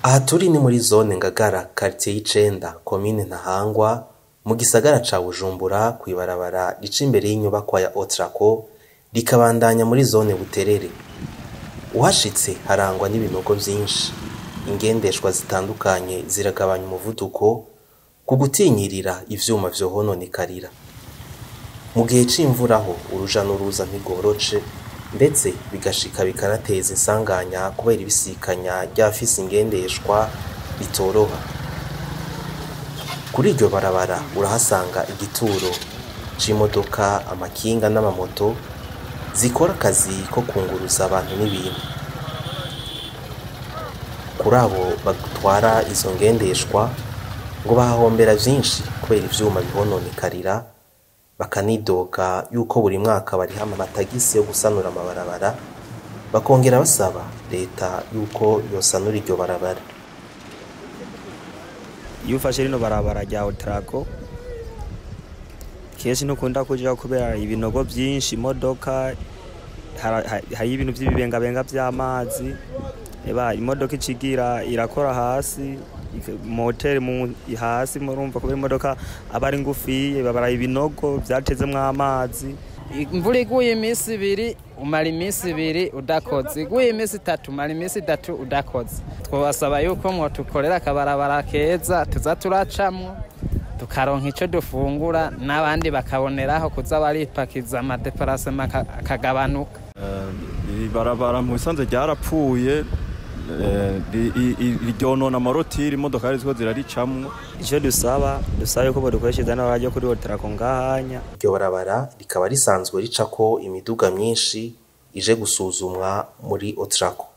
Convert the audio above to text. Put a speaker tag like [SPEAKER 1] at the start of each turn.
[SPEAKER 1] Aha turi ni muri zone Ngagara, quartier y'Icenda, komine Ntahangwa, mu gisagara ca Bujumbura, kw'ibarabara rica imbere y'inyubakwa ya OTRACO, rikabandanya muri zone Buterere. Uhashitse harangwa n'ibinogo vyinshi, ingendeshwa zitandukanye ziragabanya umuvuduko ku gutinyirira ivyuma vyohononekarira. Mu gihe c'imvura ho uruja n'uruza ntigoroshe, ndetse bigashika bikanateza insanganya kubera ibisikanya ry'abafise ingendeshwa bitoroha. Kuri iryo barabara urahasanga igituro c'imodoka, amakinga n'amamoto zikora akazi ko kunguruza abantu n'ibintu. Kuri abo batwara izo ngendeshwa ngo bahahombera vyinshi kubera ivyuma bihononekarira, bakanidoga yuko buri mwaka bariha amatagisi yo gusanura amabarabara, bakongera basaba leta yuko yosanura iryo barabara.
[SPEAKER 2] Iyo ufashe rino barabara rya OTRACO kenshi ntukunda kuja kubera ibinogo vyinshi, imodoka hari ibintu vy'ibibengabenga vy'amazi, imodoka icigira irakora hasi, moteri hasi, murumva kubera imodoka aba ari ngufiye, babara ibinogo vyatezemwo amazi.
[SPEAKER 3] Imvura iguye imisi ibiri umara imisi ibiri udakoze, iguye imisi itatu umara imisi itatu udakoze. Twabasaba yuko mwotukorera akabarabara keza tuza turacamwo tukaronka ico dufungura, n'abandi bakaboneraho kuza baripakiza amadeparasema akagabanuka.
[SPEAKER 4] Ibarabara mu bisanzwe ryarapfuye, ryonona amarotiri, imodoka ziko ziraricamwo.
[SPEAKER 2] Ico dusaba yuko bodukoreshereza n'abaryo kuri OTRACO ngahanya.
[SPEAKER 1] Iryo barabara rikaba risanzwe ricako imiduga myinshi ije gusuzumwa muri OTRACO.